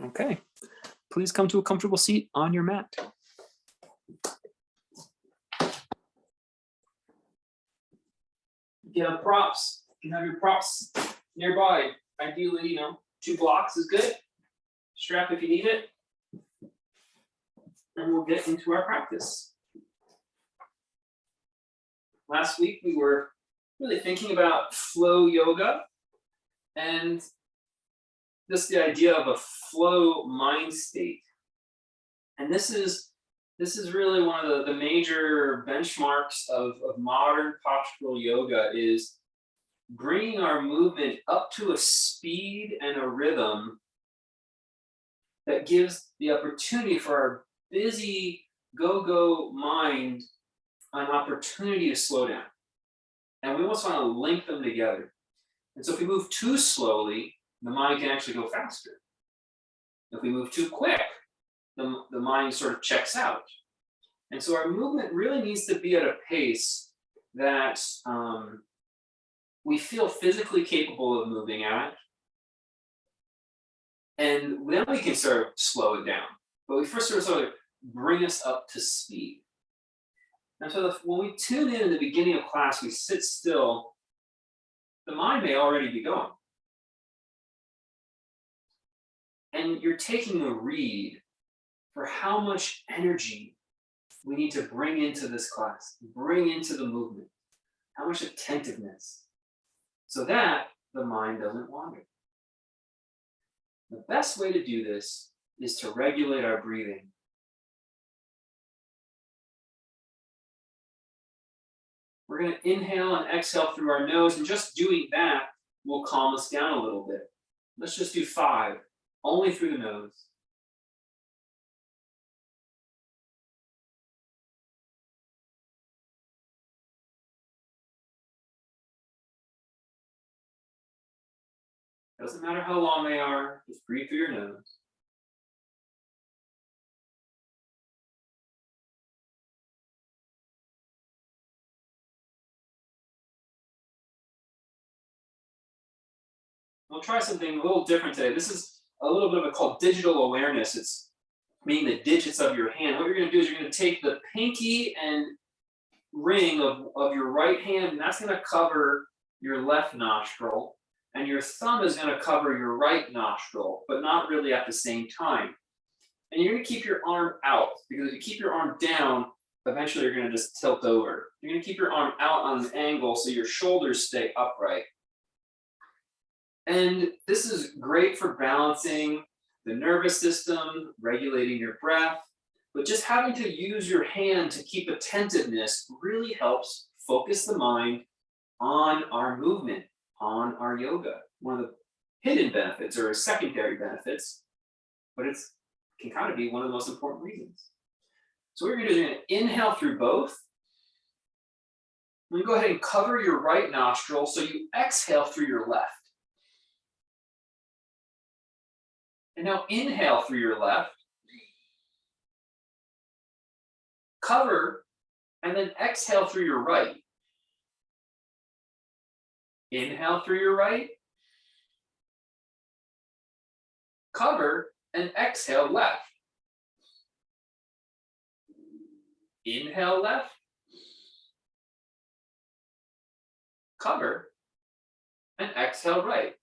Okay, please come to a comfortable seat on your mat. You can have props. You can have your props nearby. Ideally, 2 blocks is good. Strap if you need it. And we'll get into our practice. Last week, we were really thinking about flow yoga and just the idea of a flow mind state. And this is really one of the major benchmarks of modern postural yoga is bringing our movement up to a speed and a rhythm that gives the opportunity for our busy go-go mind an opportunity to slow down. And we almost want to link them together. And so if we move too slowly, the mind can actually go faster. If we move too quick, the mind sort of checks out. And so our movement really needs to be at a pace that we feel physically capable of moving at. And then we can sort of slow it down. But we first sort of bring us up to speed. And so when we tune in the beginning of class, we sit still, the mind may already be going. And you're taking a read for how much energy we need to bring into this class, bring into the movement, how much attentiveness, so that the mind doesn't wander. The best way to do this is to regulate our breathing. We're going to inhale and exhale through our nose, and just doing that will calm us down a little bit. Let's just do 5, only through the nose. Doesn't matter how long they are, just breathe through your nose. We'll try something a little different today. This is a little bit of called digital awareness. It's meaning the digits of your hand. What you're going to do is you're going to take the pinky and ring of your right hand, and that's going to cover your left nostril. And your thumb is going to cover your right nostril, but not really at the same time. And you're going to keep your arm out, because if you keep your arm down, eventually you're going to just tilt over. You're going to keep your arm out on an angle so your shoulders stay upright. And this is great for balancing the nervous system, regulating your breath, but just having to use your hand to keep attentiveness really helps focus the mind on our movement, on our yoga. One of the hidden benefits or secondary benefits, but it can kind of be one of the most important reasons. So what you're going to do is you're going to inhale through both. Then go ahead and cover your right nostril so you exhale through your left. And now inhale through your left, cover, and then exhale through your right. Inhale through your right, cover, and exhale left. Inhale left, cover, and exhale right.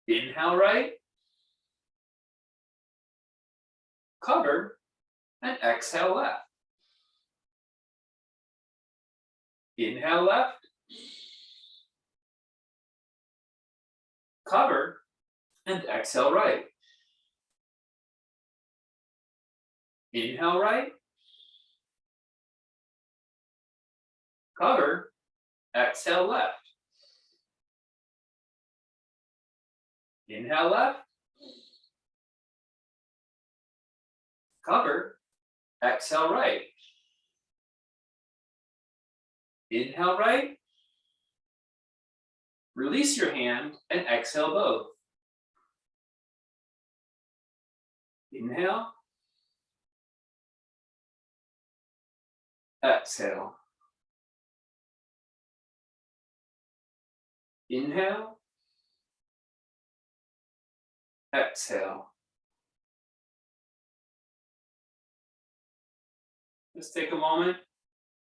Inhale right, cover, and exhale left. Inhale left, cover, and exhale right. Inhale right, cover, exhale left. Inhale left, cover, exhale right. Inhale right, release your hand and exhale both. Inhale, exhale. Inhale, Exhale. Just take a moment.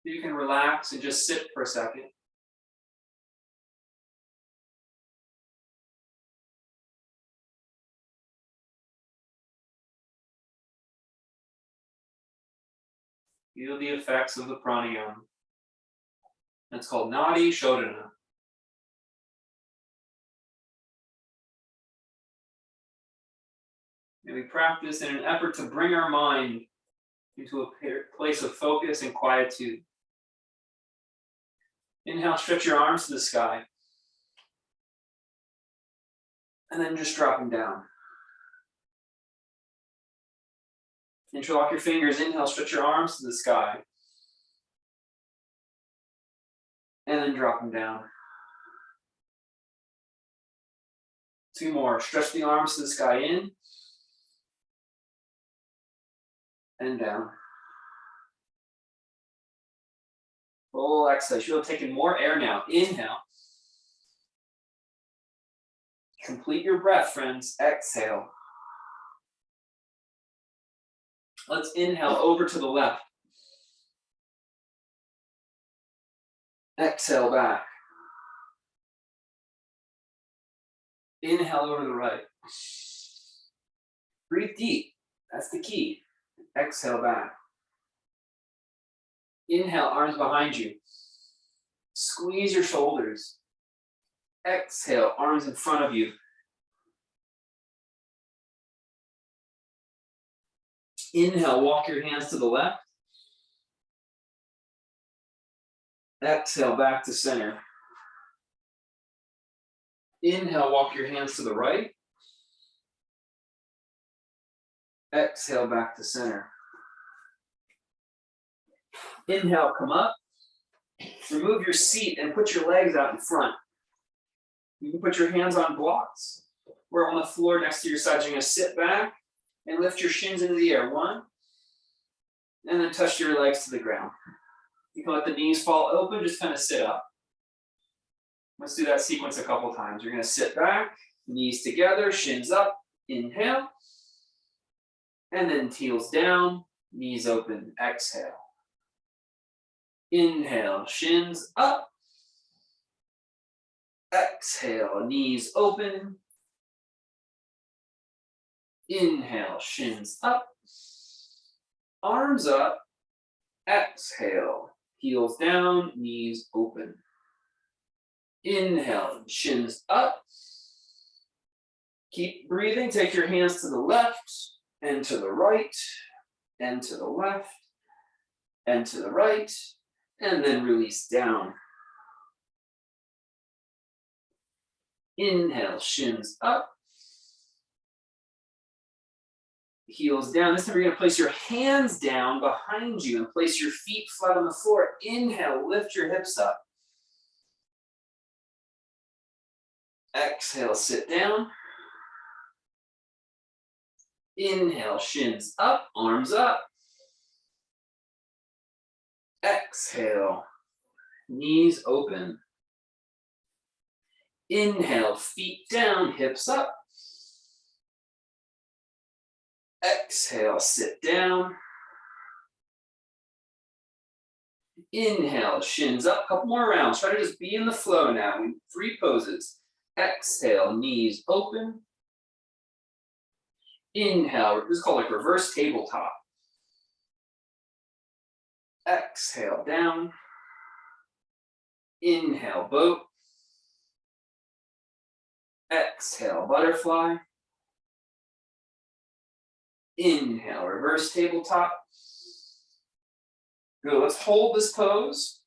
You can relax and just sit for a second. Feel the effects of the pranayama. That's called Nadi Shodhana. And we practice in an effort to bring our mind into a place of focus and quietude. Inhale, stretch your arms to the sky. And then just drop them down. Interlock your fingers. Inhale, stretch your arms to the sky. And then drop them down. 2 more. Stretch the arms to the sky in. And down. Full exhale. You should have taken more air now. Inhale. Complete your breath, friends. Exhale. Let's inhale over to the left. Exhale back. Inhale over to the right. Breathe deep. That's the key. Exhale back. Inhale, arms behind you. Squeeze your shoulders. Exhale, arms in front of you. Inhale, walk your hands to the left. Exhale, back to center. Inhale, walk your hands to the right. Exhale, back to center. Inhale, come up. Remove your seat and put your legs out in front. You can put your hands on blocks or on the floor next to your side. You're going to sit back and lift your shins into the air. 1. And then touch your legs to the ground. You can let the knees fall open, just kind of sit up. Let's do that sequence a couple times. You're going to sit back, knees together, shins up, inhale. And then heels down, knees open, exhale. Inhale, shins up. Exhale, knees open. Inhale, shins up. Arms up. Exhale, heels down, knees open. Inhale, shins up. Keep breathing. Take your hands to the left and to the right and to the left and to the right, and then release down. Inhale, shins up. Heels down. This time you're going to place your hands down behind you and place your feet flat on the floor. Inhale, lift your hips up. Exhale, sit down. Inhale, shins up, arms up. Exhale, knees open. Inhale, feet down, hips up. Exhale, sit down. Inhale, shins up, couple more rounds. Try to just be in the flow now. 3 poses. Exhale, knees open. Inhale, this is called like reverse tabletop. Exhale, down. Inhale, boat. Exhale, butterfly. Inhale, reverse tabletop. Good, let's hold this pose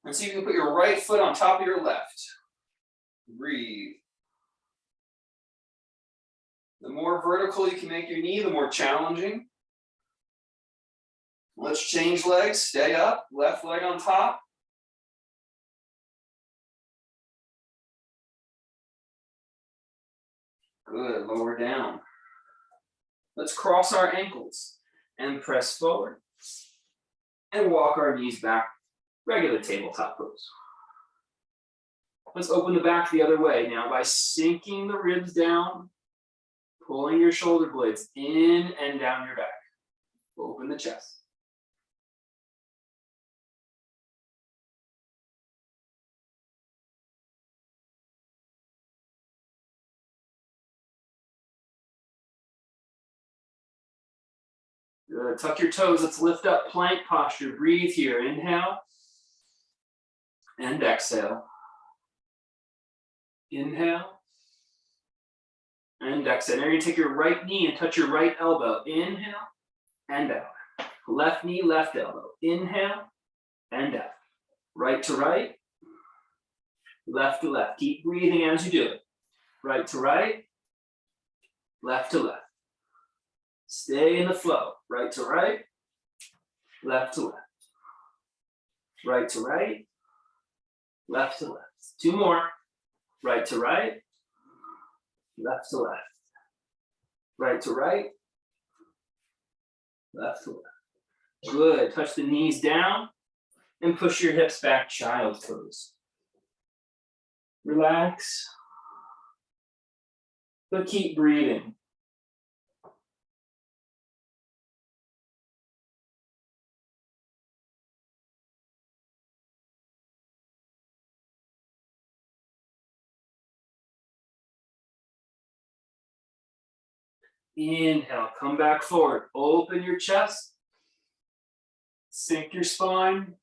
and see if you can put your right foot on top of your left. Breathe. The more vertical you can make your knee, the more challenging. Let's change legs, stay up, left leg on top. Good, lower down. Let's cross our ankles and press forward. And walk our knees back, regular tabletop pose. Let's open the back the other way now by sinking the ribs down, Pulling your shoulder blades in and down your back. Open the chest. Good. Tuck your toes. Let's lift up plank posture. Breathe here. Inhale and exhale. Inhale and exhale. Now you're going to take your right knee and touch your right elbow. Inhale and out. Left knee, left elbow. Inhale and out. Right to right, left to left. Keep breathing as you do it. Right to right, left to left. Stay in the flow. Right to right, left to left. Right to right, left to left. 2 more. Right to right, left to left. Right to right, left to left. Good. Touch the knees down and push your hips back, child's pose. Relax, but keep breathing. Inhale, come back forward. Open your chest. Sink your spine.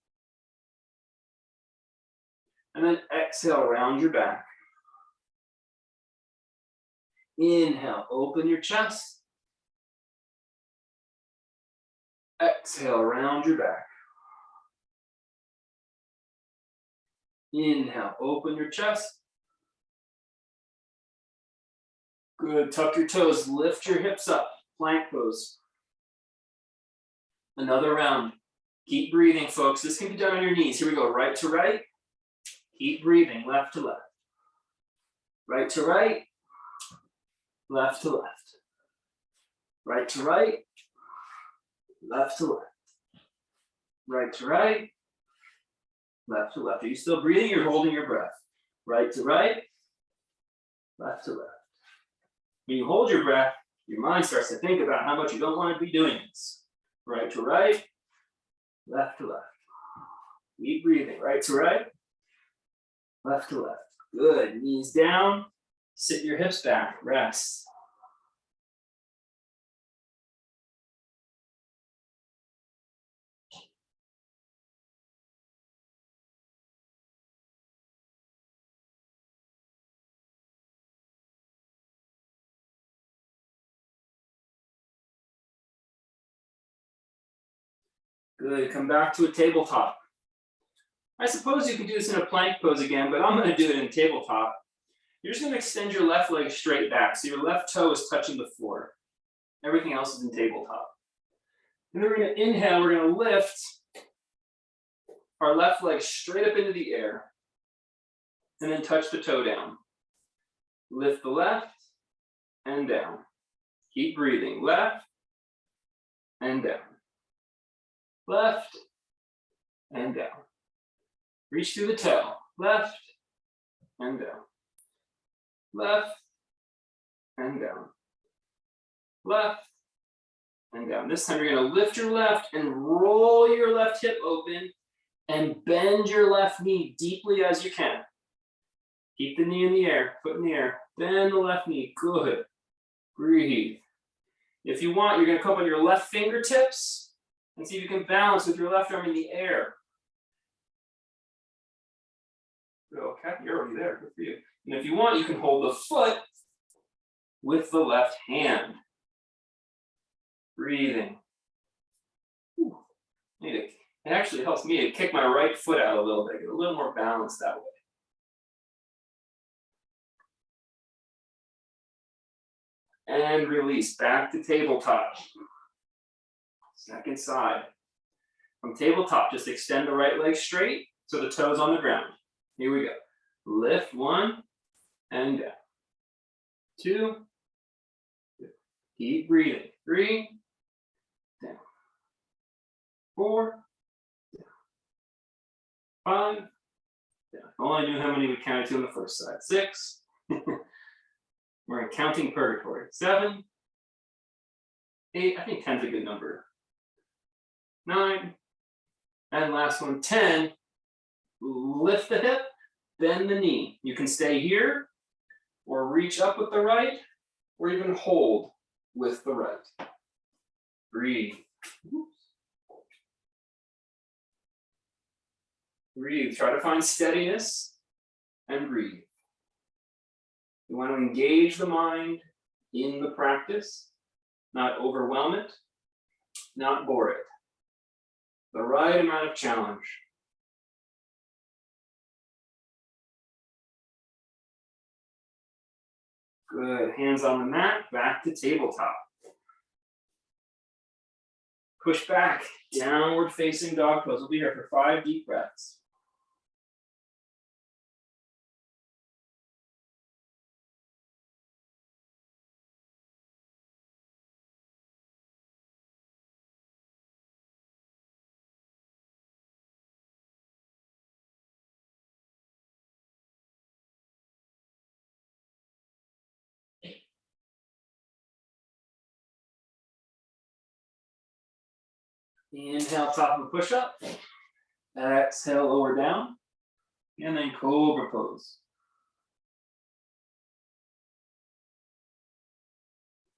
And then exhale, round your back. Inhale, open your chest. Exhale, round your back. Inhale, open your chest. Good, tuck your toes, lift your hips up, plank pose. Another round. Keep breathing, folks. This can be done on your knees. Here we go, right to right. Keep breathing, left to left. Right to right, left to left. Right to right, left to left. Right to right, left to left. Are you still breathing? You're holding your breath. Right to right, left to left. When you hold your breath, your mind starts to think about how much you don't want to be doing this. Right to right, left to left. Keep breathing. Right to right, left to left. Good. Knees down. Sit your hips back. Rest. Good. Come back to a tabletop. I suppose you could do this in a plank pose again, but I'm going to do it in tabletop. You're just going to extend your left leg straight back, so your left toe is touching the floor. Everything else is in tabletop. And then we're going to inhale, we're going to lift our left leg straight up into the air, and then touch the toe down. Lift the left and down. Keep breathing. Left and down. Left and down. Reach through the toe. Left and down. Left and down. Left and down. This time you're going to lift your left and roll your left hip open and bend your left knee deeply as you can. Keep the knee in the air, foot in the air. Bend the left knee. Good. Breathe. If you want, you're going to come up on your left fingertips and see if you can balance with your left arm in the air. Go, Kathy, you're already there. Good for you. And if you want, you can hold the foot with the left hand. Breathing. It actually helps me to kick my right foot out a little bit, get a little more balance that way. And release, back to tabletop. Second side. From tabletop, just extend the right leg straight so the toes on the ground. Here we go. Lift 1 and down. 2. Keep breathing. 3. Down. 4. Down. 5. Down. Only knew how many we counted to on the first side. 6. We're in counting purgatory. 7, 8, I think 10's a good number. 9, and last one, 10. Lift the hip, bend the knee. You can stay here, or reach up with the right, or even hold with the right. Breathe. Breathe. Try to find steadiness and breathe. You want to engage the mind in the practice, not overwhelm it, not bore it. The right amount of challenge. Good. Hands on the mat, back to tabletop. Push back, downward facing dog pose. We'll be here for 5 deep breaths. Inhale, top of a push-up. Exhale, lower down. And then cobra pose.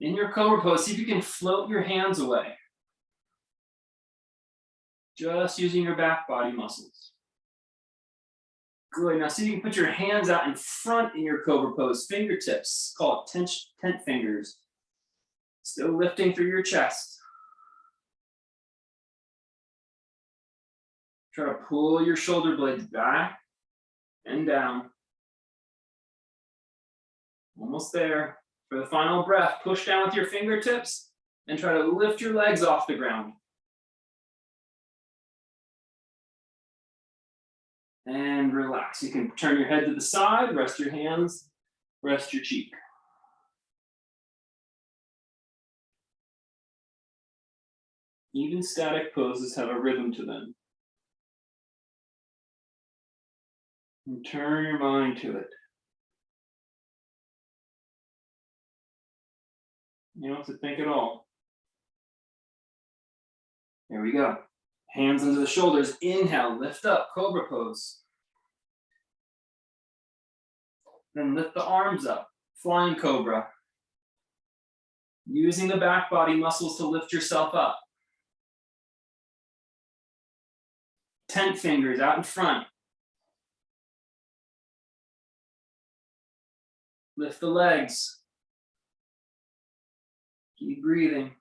In your cobra pose, see if you can float your hands away. Just using your back body muscles. Good. Now see if you can put your hands out in front in your cobra pose. Fingertips, call it tent fingers. Still lifting through your chest. Try to pull your shoulder blades back and down. Almost there. For the final breath, push down with your fingertips and try to lift your legs off the ground. And relax. You can turn your head to the side, rest your hands, rest your cheek. Even static poses have a rhythm to them. And turn your mind to it. You don't have to think at all. Here we go. Hands under the shoulders. Inhale, lift up, cobra pose. Then lift the arms up, flying cobra. Using the back body muscles to lift yourself up. Tent fingers out in front. Lift the legs. Keep breathing.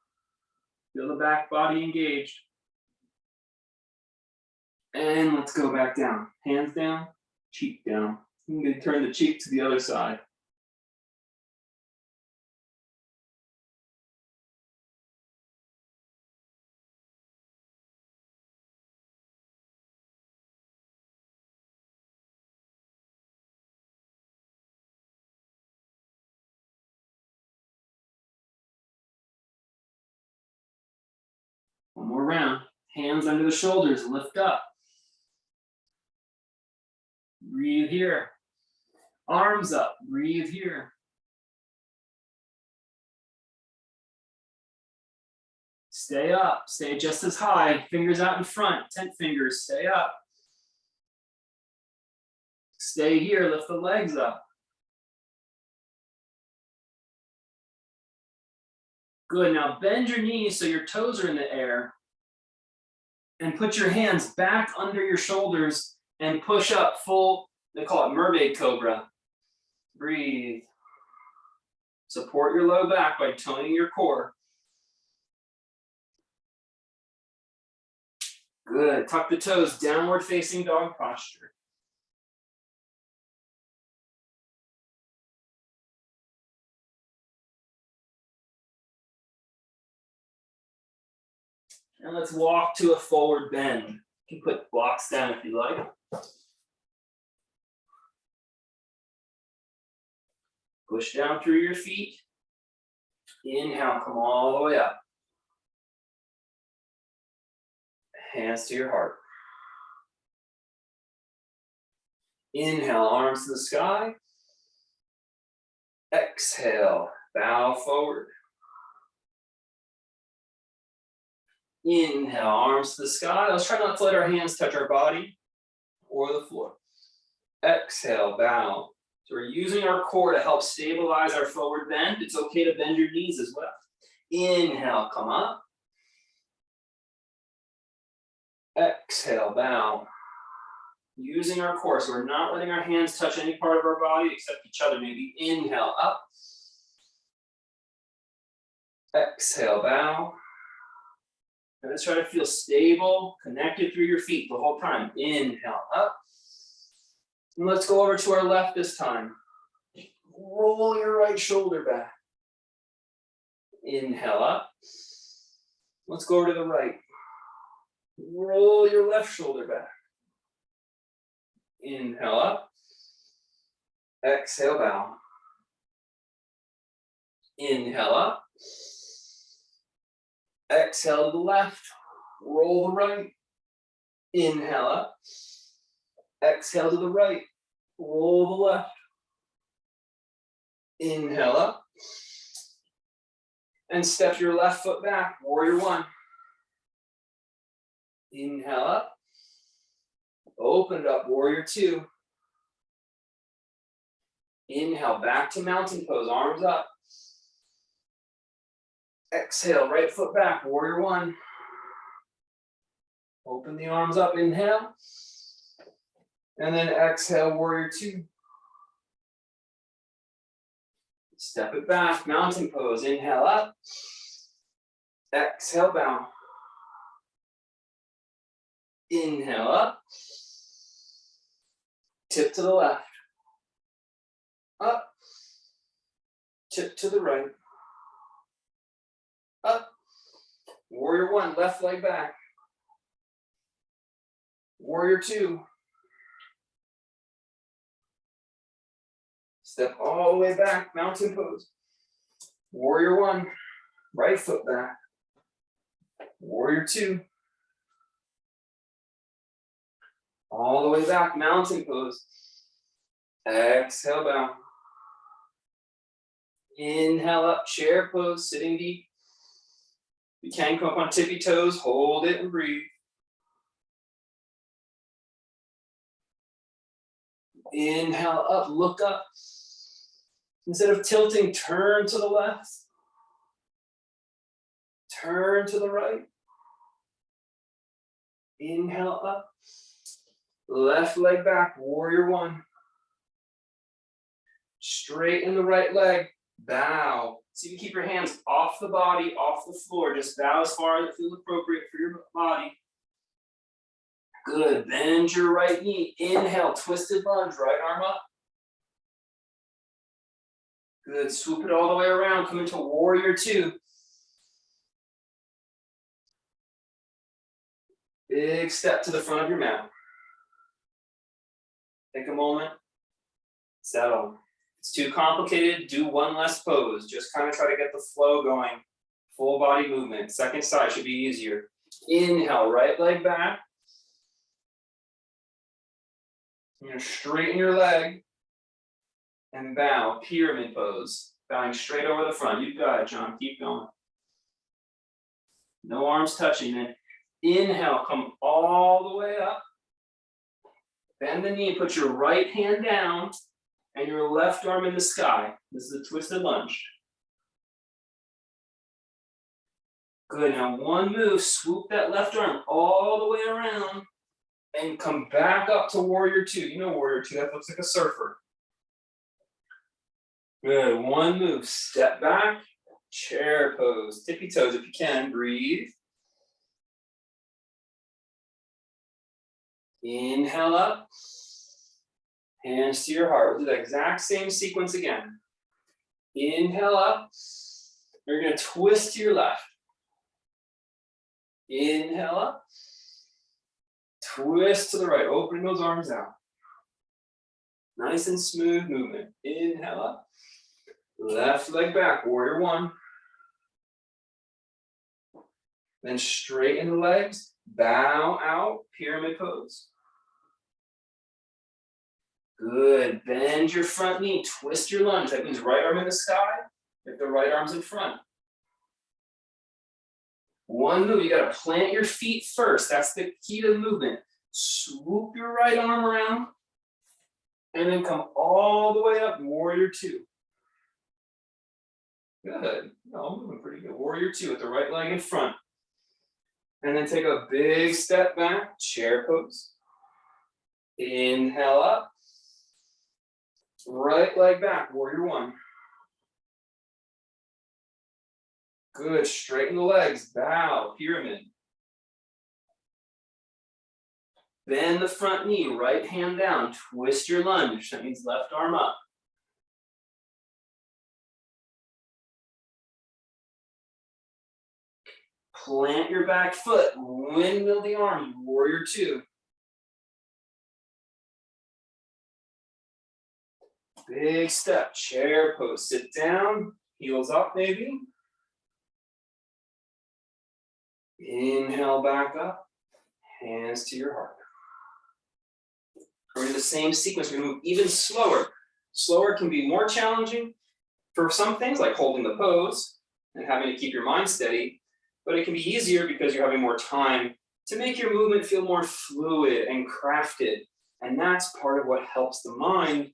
Feel the back body engaged. And let's go back down. Hands down, cheek down. You can turn the cheek to the other side. One more round. Hands under the shoulders, lift up. Breathe here. Arms up, breathe here. Stay up, stay just as high. Fingers out in front, tent fingers, stay up. Stay here, lift the legs up. Good, now bend your knees so your toes are in the air. And put your hands back under your shoulders and push up full, they call it mermaid cobra. Breathe. Support your low back by toning your core. Good, tuck the toes, downward facing dog posture. And let's walk to a forward bend. You can put blocks down if you like. Push down through your feet. Inhale, come all the way up. Hands to your heart. Inhale, arms to the sky. Exhale, Exhale, bow forward. Inhale, arms to the sky. Let's try not to let our hands touch our body or the floor. Exhale, bow. So we're using our core to help stabilize our forward bend. It's okay to bend your knees as well. Inhale, come up. Exhale, bow. Using our core, so we're not letting our hands touch any part of our body except each other. Maybe inhale, up. Exhale, bow. And let's try to feel stable, connected through your feet the whole time. Inhale, up. And let's go over to our left this time. Roll your right shoulder back. Inhale, up. Let's go over to the right. Roll your left shoulder back. Inhale, up. Exhale, bow. Inhale, up. Exhale to the left. Roll the right. Inhale, up. Exhale to the right. Roll the left. Inhale, up. And step your left foot back. Warrior one. Inhale, up. Open up, warrior two. Inhale, back to mountain pose, arms up. Exhale, right foot back, warrior one. Open the arms up, inhale. And then exhale, warrior two. Step it back, mountain pose, inhale up. Exhale, bow. Inhale up. Tip to the left. Up. Tip to the right. Up. Warrior one, left leg back. Warrior two. Step all the way back, mountain pose. Warrior one, right foot back. Warrior two. All the way back, mountain pose. Exhale, bow. Inhale up, chair pose, sitting deep. You can come up on tippy toes, hold it and breathe. Inhale up, look up. Instead of tilting, turn to the left. Turn to the right. Inhale up. Left leg back, warrior one. Straighten the right leg, bow. See if you keep your hands off the body, off the floor. Just bow as far as it feels appropriate for your body. Good, bend your right knee. Inhale, twisted lunge, right arm up. Good, swoop it all the way around, come into warrior two. Big step to the front of your mat. Take a moment, settle. If it's too complicated, do one less pose. Just kind of try to get the flow going. Full body movement. Second side should be easier. Inhale, right leg back. You're gonna straighten your leg and bow, pyramid pose. Bowing straight over the front. You got it, John, keep going. No arms touching it. Inhale, come all the way up. Bend the knee, put your right hand down and your left arm in the sky. This is a twisted lunge. Good, now one move, swoop that left arm all the way around and come back up to warrior two. You know warrior two, that looks like a surfer. Good, one move, step back, chair pose, tippy toes if you can, breathe. Inhale up, hands to your heart. We'll do the exact same sequence again. Inhale up, you're gonna twist to your left. Inhale up, twist to the right, opening those arms out. Nice and smooth movement. Inhale up, left leg back, warrior one. Then straighten the legs, bow out, pyramid pose. Good, bend your front knee, twist your lunge. That means right arm in the sky, if the right arm's in front. One move, you gotta plant your feet first. That's the key to the movement. Swoop your right arm around, and then come all the way up, warrior two. Good, no, moving pretty good. Warrior two with the right leg in front. And then take a big step back, chair pose. Inhale up. Right leg back, warrior one. Good, straighten the legs, bow, pyramid. Bend the front knee, right hand down, twist your lunge. That means left arm up. Plant your back foot, windmill the arm, warrior two. Big step, chair pose, sit down, heels up maybe. Inhale back up, hands to your heart. We're in the same sequence, we're gonna move even slower. Slower can be more challenging for some things like holding the pose and having to keep your mind steady, but it can be easier because you're having more time to make your movement feel more fluid and crafted. And that's part of what helps the mind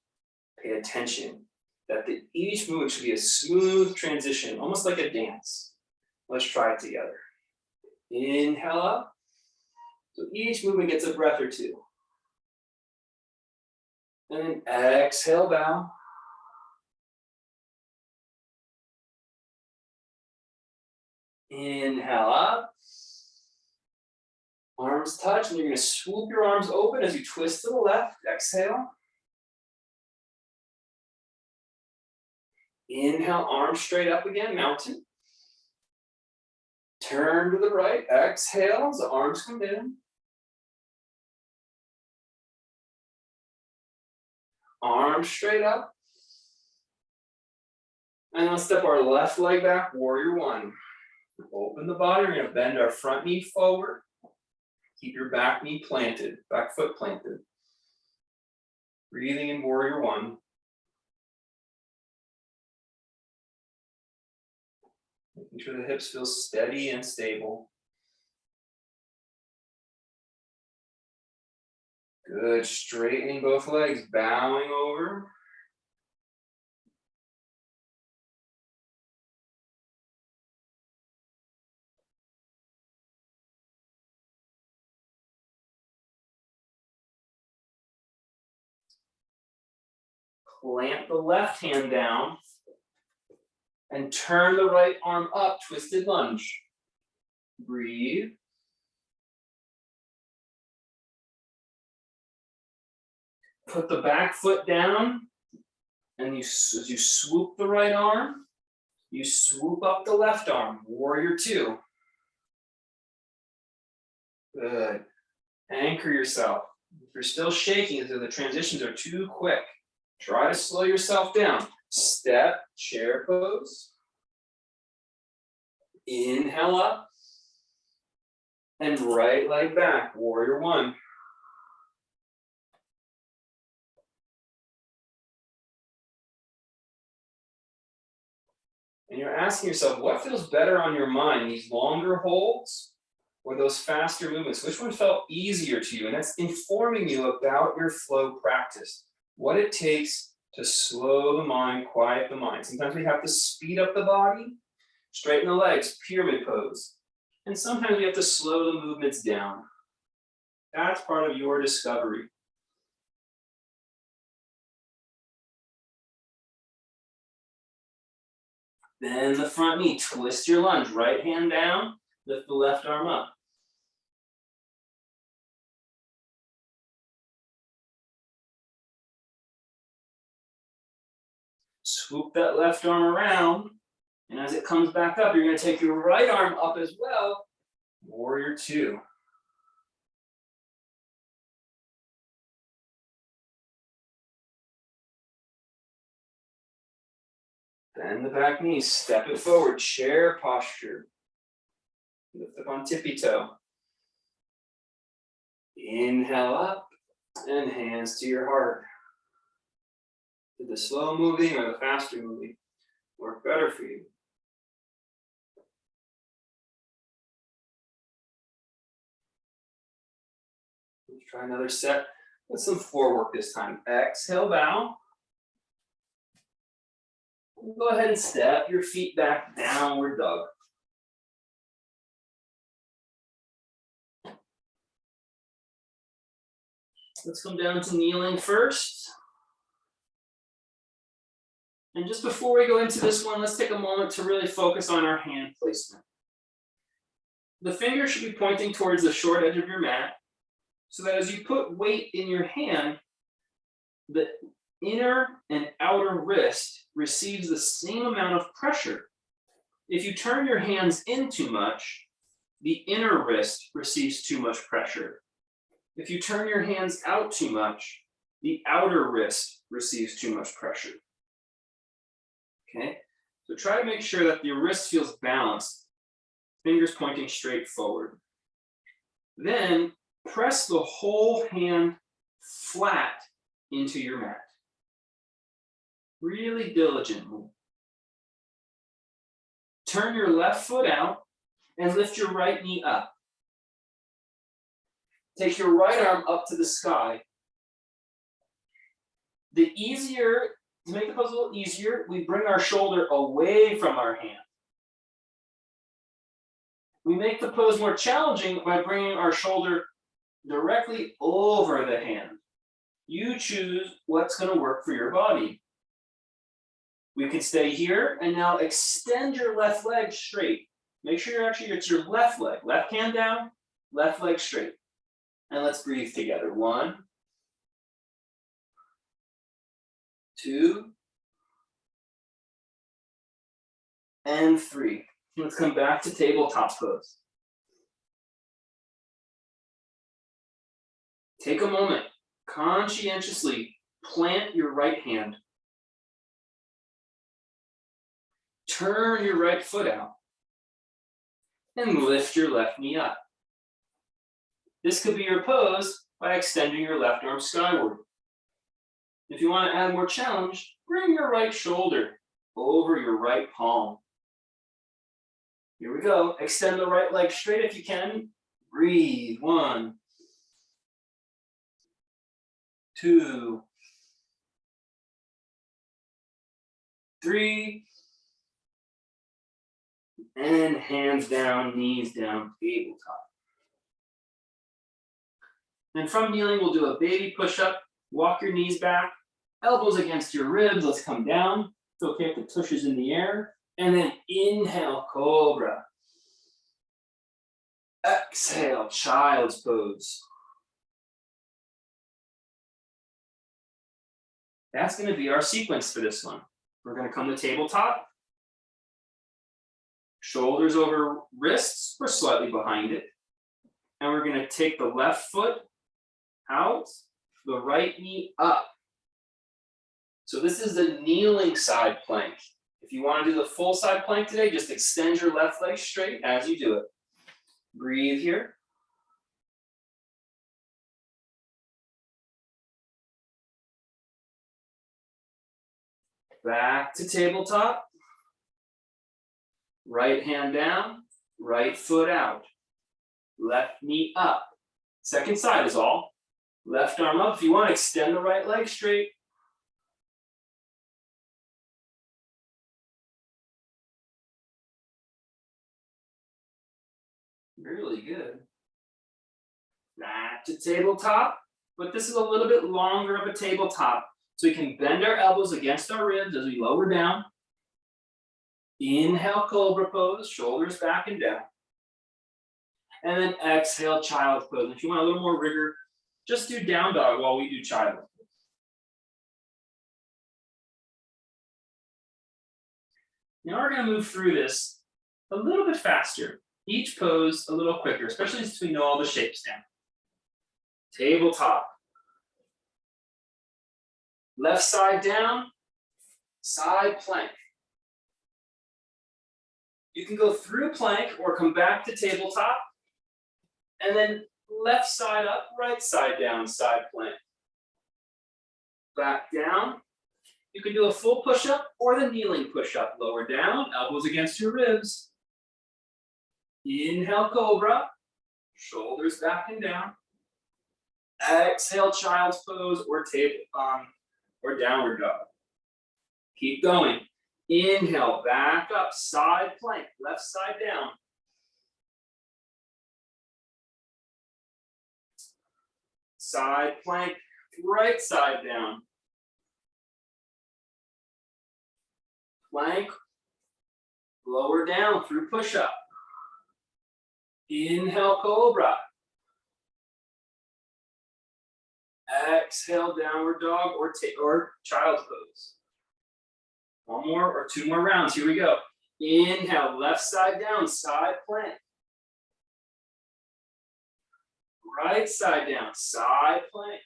pay attention, that each movement should be a smooth transition, almost like a dance. Let's try it together. Inhale up. So each movement gets a breath or two. And then exhale, bow. Inhale up. Arms touch, and you're going to swoop your arms open as you twist to the left. Exhale. Inhale, arms straight up again, mountain. Turn to the right, exhale as the arms come in. Arms straight up. And let's step our left leg back, warrior one. Open the body, we're gonna bend our front knee forward. Keep your back knee planted, back foot planted. Breathing in warrior one. Making sure the hips feel steady and stable. Good, straightening both legs, bowing over. Plant the left hand down and turn the right arm up, twisted lunge. Breathe. Put the back foot down, and as you swoop the right arm, you swoop up the left arm, warrior two. Good. Anchor yourself. If you're still shaking, if the transitions are too quick, try to slow yourself down. Step, chair pose. Inhale up. And right leg back, warrior one. And you're asking yourself, what feels better on your mind, these longer holds or those faster movements? Which one felt easier to you? And that's informing you about your flow practice, what it takes to slow the mind, quiet the mind. Sometimes we have to speed up the body, straighten the legs, pyramid pose. And sometimes we have to slow the movements down. That's part of your discovery. Bend the front knee, twist your lunge, right hand down, lift the left arm up. Swoop that left arm around, and as it comes back up, you're going to take your right arm up as well, warrior two. Bend the back knee, step it forward, chair posture. Lift up on tippy toe. Inhale up, and hands to your heart. Did the slow moving or the faster moving work better for you? Let's try another set with some floor work this time. Exhale, bow. Go ahead and step your feet back, downward dog. Let's come down to kneeling first. And just before we go into this one, let's take a moment to really focus on our hand placement. The finger should be pointing towards the short edge of your mat, so that as you put weight in your hand, the inner and outer wrist receives the same amount of pressure. If you turn your hands in too much, the inner wrist receives too much pressure. If you turn your hands out too much, the outer wrist receives too much pressure. Okay, so try to make sure that your wrist feels balanced, fingers pointing straight forward. Then press the whole hand flat into your mat. Really diligently. Turn your left foot out and lift your right knee up. Take your right arm up to the sky. To make the pose a little easier, we bring our shoulder away from our hand. We make the pose more challenging by bringing our shoulder directly over the hand. You choose what's going to work for your body. We can stay here and now extend your left leg straight. Make sure it's your left leg. Left hand down, left leg straight. And let's breathe together. 1, 2, and 3. Let's come back to tabletop pose. Take a moment, conscientiously plant your right hand. Turn your right foot out and lift your left knee up. This could be your pose by extending your left arm skyward. If you want to add more challenge, bring your right shoulder over your right palm. Here we go. Extend the right leg straight if you can. Breathe. 1, 2, 3, and hands down, knees down, tabletop. And from kneeling, we'll do a baby push-up. Walk your knees back, elbows against your ribs. Let's come down. It's okay if the tush is in the air. And then inhale, cobra. Exhale, child's pose. That's going to be our sequence for this one. We're going to come to tabletop. Shoulders over wrists or slightly behind it. And we're going to take the left foot out, the right knee up. So this is the kneeling side plank. If you want to do the full side plank today, just extend your left leg straight as you do it. Breathe here. Back to tabletop. Right hand down, right foot out. Left knee up. Second side is all. Left arm up. If you want to extend the right leg straight. Really good. Back to tabletop, but this is a little bit longer of a tabletop. So we can bend our elbows against our ribs as we lower down. Inhale, cobra pose, shoulders back and down. And then exhale, child's pose. If you want a little more rigor, just do down dog while we do child's pose. Now we're going to move through this a little bit faster. Each pose a little quicker, especially since we know all the shapes now. Tabletop. Left side down, side plank. You can go through plank or come back to tabletop. And then left side up, right side down, side plank. Back down, You can do a full push-up or the kneeling push-up. Lower down, elbows against your ribs. Inhale, cobra. Shoulders back and down. Exhale, child's pose or table or downward dog. Keep going. Inhale, back up, side plank, left side down. Side plank, right side down. Plank, lower down through push-up. Inhale, cobra. Exhale, downward dog or child's pose. One more or two more rounds. Here we go. Inhale, left side down, side plank. Right side down, side plank.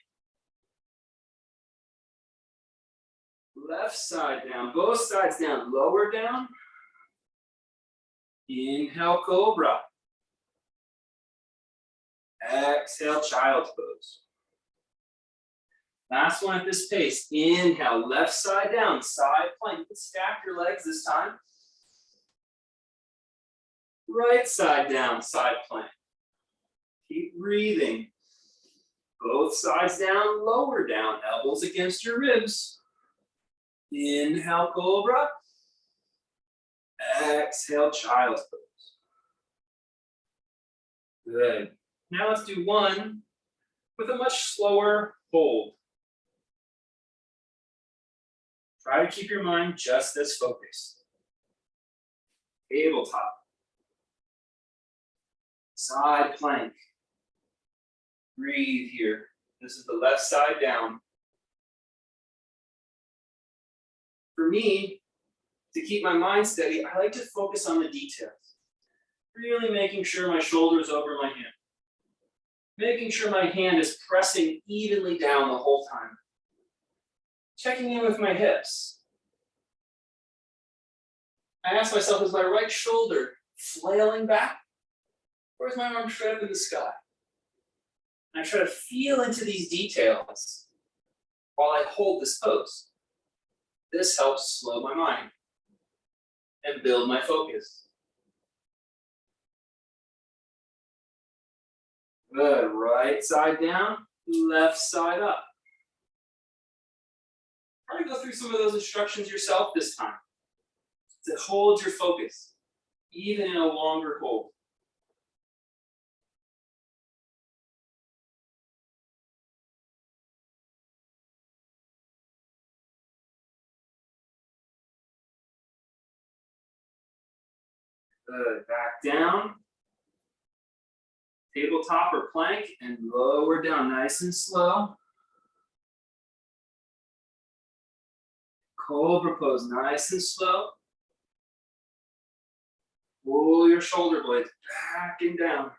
Left side down, both sides down, lower down. Inhale, cobra. Exhale, child's pose. Last one at this pace. Inhale, left side down, side plank. You can stack your legs this time. Right side down, side plank. Keep breathing. Both sides down, lower down, elbows against your ribs. Inhale, cobra. Exhale, child's pose. Good. Now let's do one with a much slower hold. Try to keep your mind just as focused. Tabletop. Side plank. Breathe here. This is the left side down. For me, to keep my mind steady, I like to focus on the details. Really making sure my shoulder is over my hand. Making sure my hand is pressing evenly down the whole time. Checking in with my hips. I ask myself, is my right shoulder flailing back? Or is my arm straight up in the sky? And I try to feel into these details while I hold this pose. This helps slow my mind and build my focus. Good, right side down, left side up. Try to go through some of those instructions yourself this time to hold your focus, even in a longer hold. Good, back down. Tabletop or plank and lower down nice and slow. Cobra pose, nice and slow. Pull your shoulder blades back and down.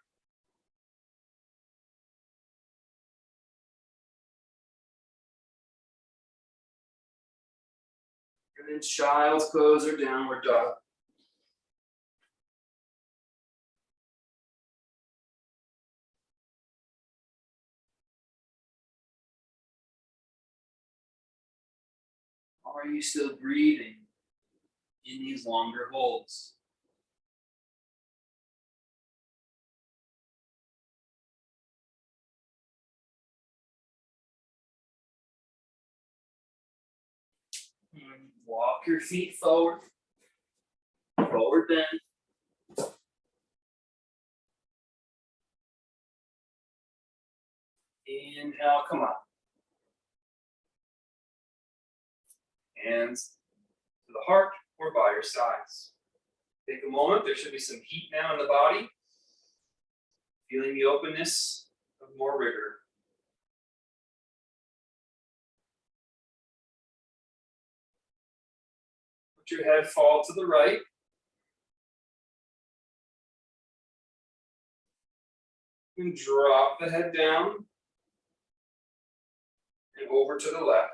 And then child's pose or downward dog. Are you still breathing in these longer holds? And walk your feet forward. Forward bend. Inhale, come up. Hands to the heart or by your sides. Take a moment, there should be some heat now in the body. Feeling the openness of more rigor. Let your head fall to the right. And drop the head down and over to the left.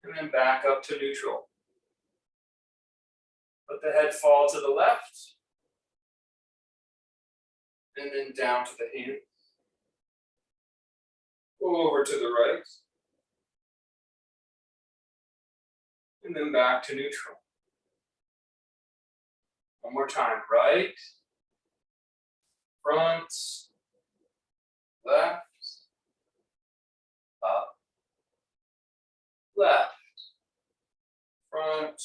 And then back up to neutral. Let the head fall to the left. And then down to the hands. Go over to the right. And then back to neutral. One more time, right, front, left, up, left, front,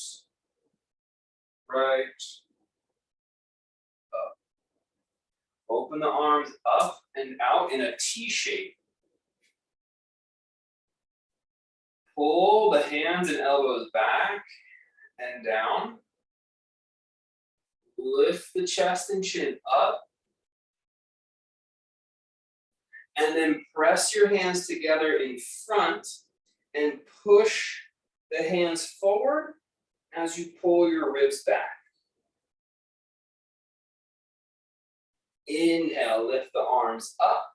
right, up. Open the arms up and out in a T shape. Pull the hands and elbows back and down. Lift the chest and chin up. And then press your hands together in front and push the hands forward as you pull your ribs back. Inhale, lift the arms up.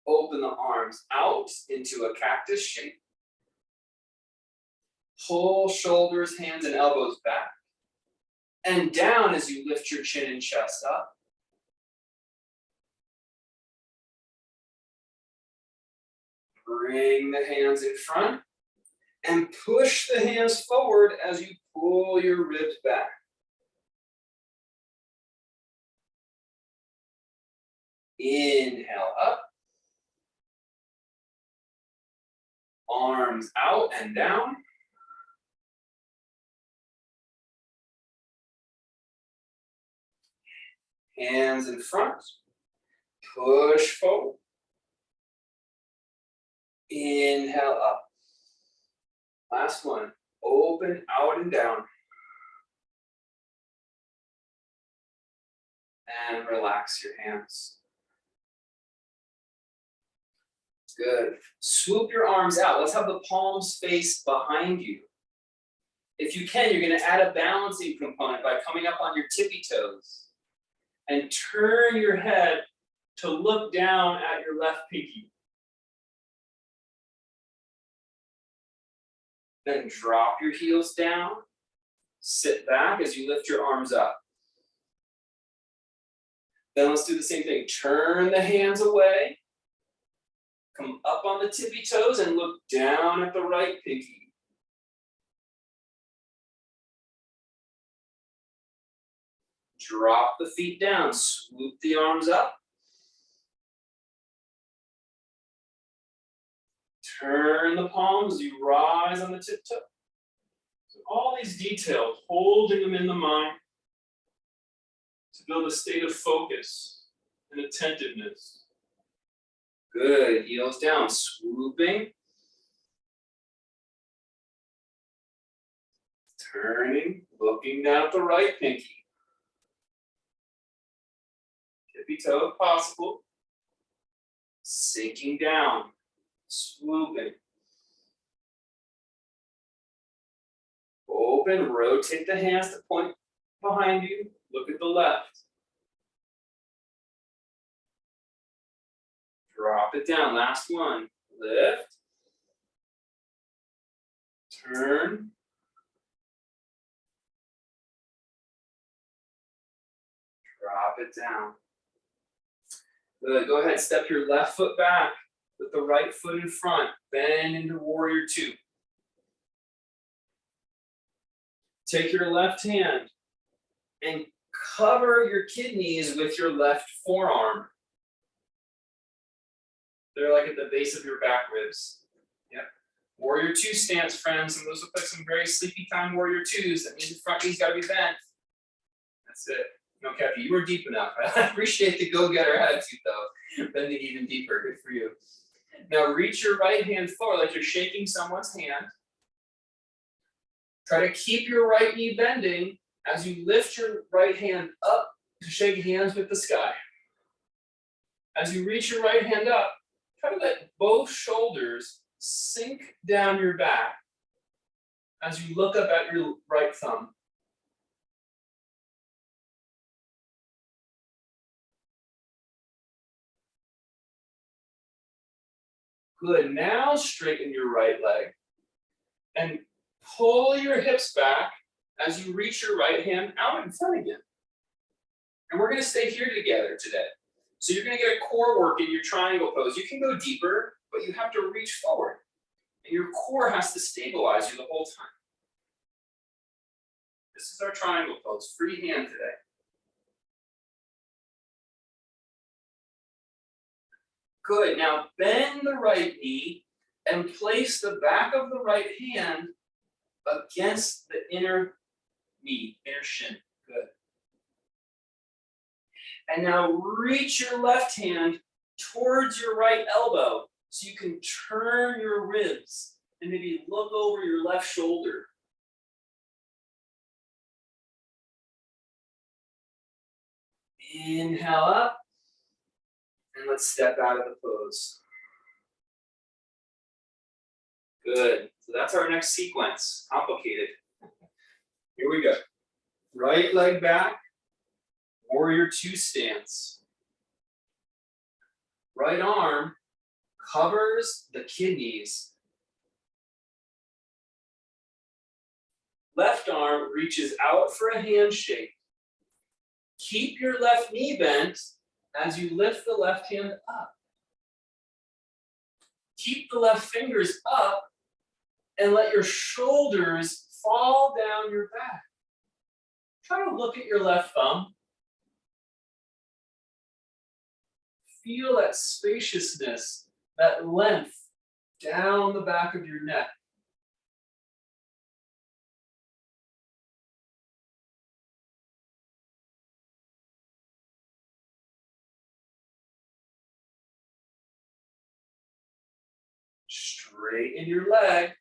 Open the arms out into a cactus shape. Pull shoulders, hands, and elbows back. And down as you lift your chin and chest up. Bring the hands in front and push the hands forward as you pull your ribs back. Inhale up. Arms out and down. Hands in front. Push forward. Inhale up. Last one. Open out and down. And relax your hands. Good. Swoop your arms out. Let's have the palms face behind you. If you can, you're going to add a balancing component by coming up on your tippy toes. And turn your head to look down at your left pinky. Then drop your heels down. Sit back as you lift your arms up. Then let's do the same thing. Turn the hands away. Come up on the tippy toes and look down at the right pinky. Drop the feet down, swoop the arms up. Turn the palms, you rise on the tiptoe. So all these details, holding them in the mind to build a state of focus and attentiveness. Good, heels down, swooping. Turning, looking down at the right pinky. Tippy toe if possible. Sinking down, swooping. Open, rotate the hands to point behind you. Look at the left. Drop it down, last one. Lift. Turn. Drop it down. Good, go ahead, step your left foot back with the right foot in front. Bend into warrior two. Take your left hand and cover your kidneys with your left forearm. They're like at the base of your back ribs. Yep. Warrior two stance, friends. And those look like some very sleepy time warrior twos. That means the front knee's got to be bent. That's it. No, Kathy, you were deep enough. I appreciate the go-getter attitude, though. Bending even deeper. Good for you. Now reach your right hand forward like you're shaking someone's hand. Try to keep your right knee bending as you lift your right hand up to shake hands with the sky. As you reach your right hand up, try to let both shoulders sink down your back as you look up at your right thumb. Good, now straighten your right leg and pull your hips back as you reach your right hand out in front again. And we're gonna stay here together today. So you're gonna get a core work in your triangle pose. You can go deeper, but you have to reach forward. And your core has to stabilize you the whole time. This is our triangle pose, free hand today. Good, now bend the right knee and place the back of the right hand against the inner knee, inner shin, good. And now reach your left hand towards your right elbow so you can turn your ribs and maybe look over your left shoulder. Inhale up, and let's step out of the pose. Good, so that's our next sequence, complicated. Here we go. Right leg back, warrior two stance. Right arm covers the kidneys. Left arm reaches out for a handshake. Keep your left knee bent as you lift the left hand up. Keep the left fingers up and let your shoulders fall down your back. Try to look at your left thumb. Feel that spaciousness, that length down the back of your neck. Straighten your leg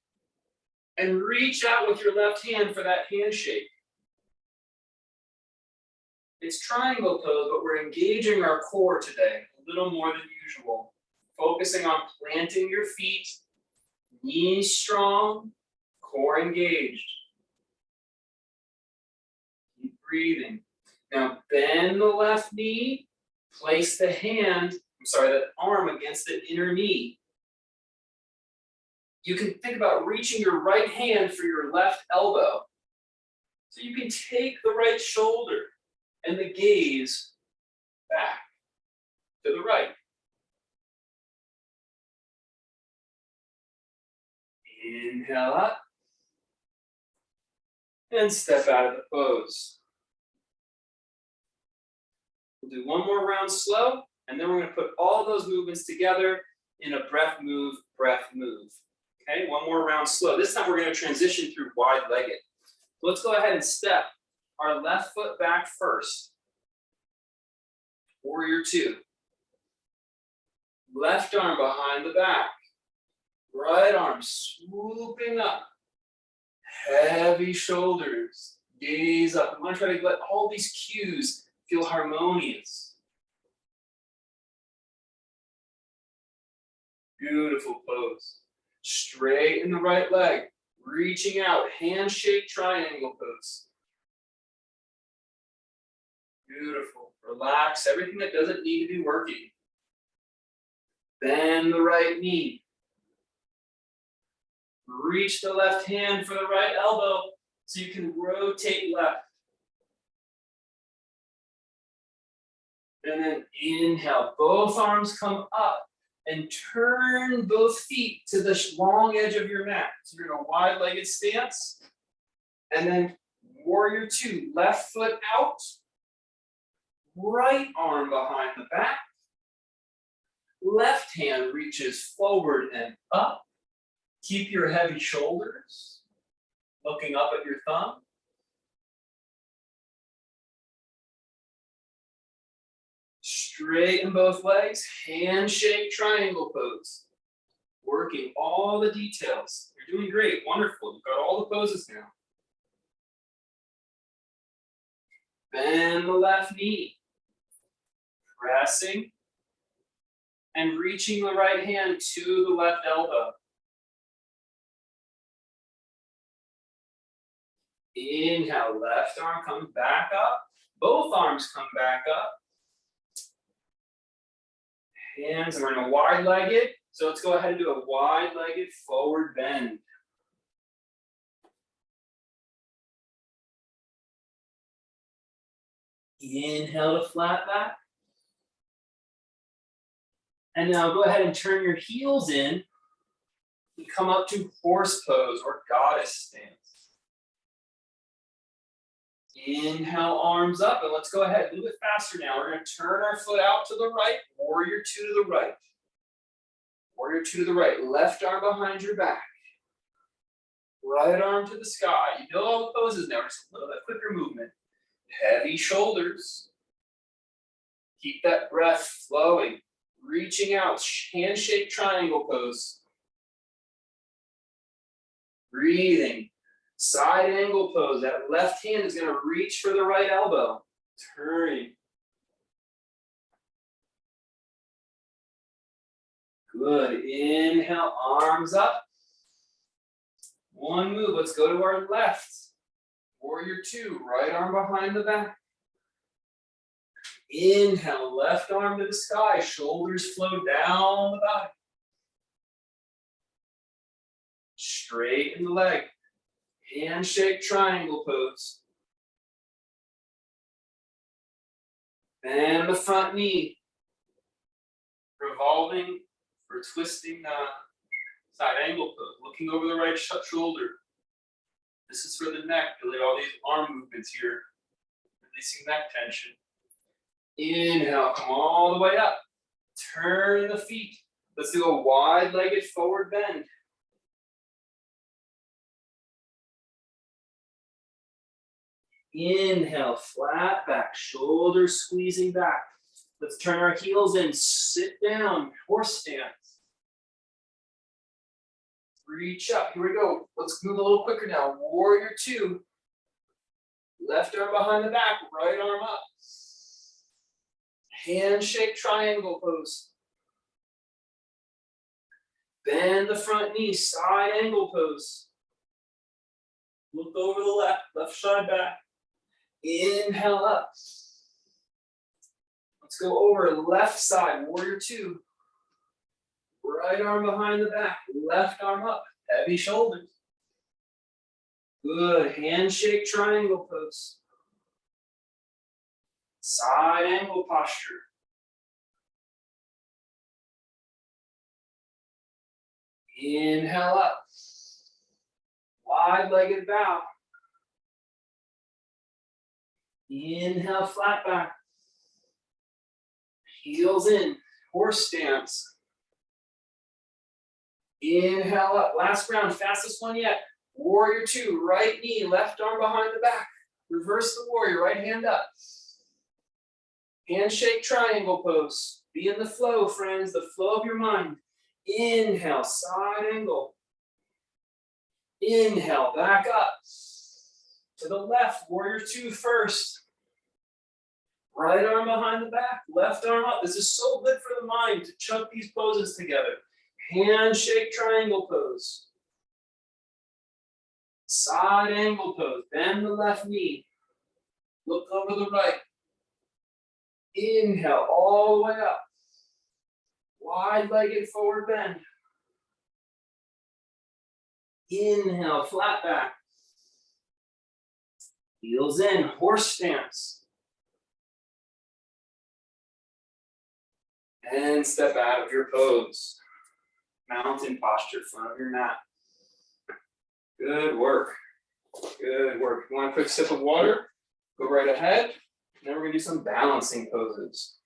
and reach out with your left hand for that handshake. It's triangle pose, but we're engaging our core today a little more than usual. Focusing on planting your feet, knees strong, core engaged. Keep breathing. Now bend the left knee, place the that arm against the inner knee. You can think about reaching your right hand for your left elbow. So you can take the right shoulder and the gaze back to the right. Inhale up and step out of the pose. We'll do one more round slow, and then we're going to put all those movements together in a breath, move, breath, move. Okay, one more round slow. This time we're going to transition through wide-legged. So let's go ahead and step our left foot back first. Warrior two. Left arm behind the back. Right arm swooping up. Heavy shoulders. Gaze up. We want to try to let all these cues feel harmonious. Beautiful pose. Straighten the right leg. Reaching out. Handshake triangle pose. Beautiful. Relax everything that doesn't need to be working. Bend the right knee. Reach the left hand for the right elbow so you can rotate left. And then inhale. Both arms come up and turn both feet to the long edge of your mat. So you're in a wide-legged stance. And then warrior two. Left foot out. Right arm behind the back. Left hand reaches forward and up. Keep your heavy shoulders looking up at your thumb. Straighten both legs, handshake triangle pose. Working all the details. You're doing great, wonderful. You've got all the poses now. Bend the left knee. Pressing and reaching the right hand to the left elbow. Inhale, left arm comes back up. Both arms come back up. Hands, and we're in a wide-legged. So let's go ahead and do a wide-legged forward bend. Inhale to flat back. And now go ahead and turn your heels in and come up to horse pose or goddess stance. Inhale, arms up, and let's go ahead, a little bit faster now. We're gonna turn our foot out to the right, warrior two to the right. Warrior two to the right, left arm behind your back. Right arm to the sky. You know all the poses now, just a little bit quicker movement. Heavy shoulders. Keep that breath flowing. Reaching out, handshake triangle pose. Breathing, side angle pose. That left hand is gonna reach for the right elbow. Turning. Good, inhale, arms up. One move, let's go to our left. Warrior two, right arm behind the back. Inhale, left arm to the sky, shoulders flow down the body. Straighten the leg. Handshake triangle pose. Bend the front knee. Revolving or twisting side angle pose, looking over the right shoulder. This is for the neck, really all these arm movements here, releasing neck tension. Inhale, come all the way up. Turn the feet. Let's do a wide-legged forward bend. Inhale, flat back, shoulders squeezing back. Let's turn our heels in, sit down, horse stance. Reach up, here we go. Let's move a little quicker now. Warrior two. Left arm behind the back, right arm up. Handshake triangle pose. Bend the front knee, side angle pose. Look over the left side back. Inhale up. Let's go over left side, warrior two. Right arm behind the back, left arm up, heavy shoulders. Good, handshake triangle pose. Side angle posture. Inhale up. Wide-legged bow. Inhale, flat back. Heels in, horse stance. Inhale up, last round, fastest one yet. Warrior two, right knee, left arm behind the back. Reverse the warrior, right hand up. Handshake triangle pose. Be in the flow, friends, the flow of your mind. Inhale, side angle. Inhale, back up. To the left, warrior two first. Right arm behind the back, left arm up. This is so good for the mind to chunk these poses together. Handshake triangle pose. Side angle pose. Bend the left knee. Look over the right. Inhale all the way up. Wide-legged forward bend. Inhale, flat back. Heels in, horse stance. And step out of your pose. Mountain posture, front of your mat. Good work. Good work. If you want a quick sip of water, go right ahead. Then we're gonna do some balancing poses.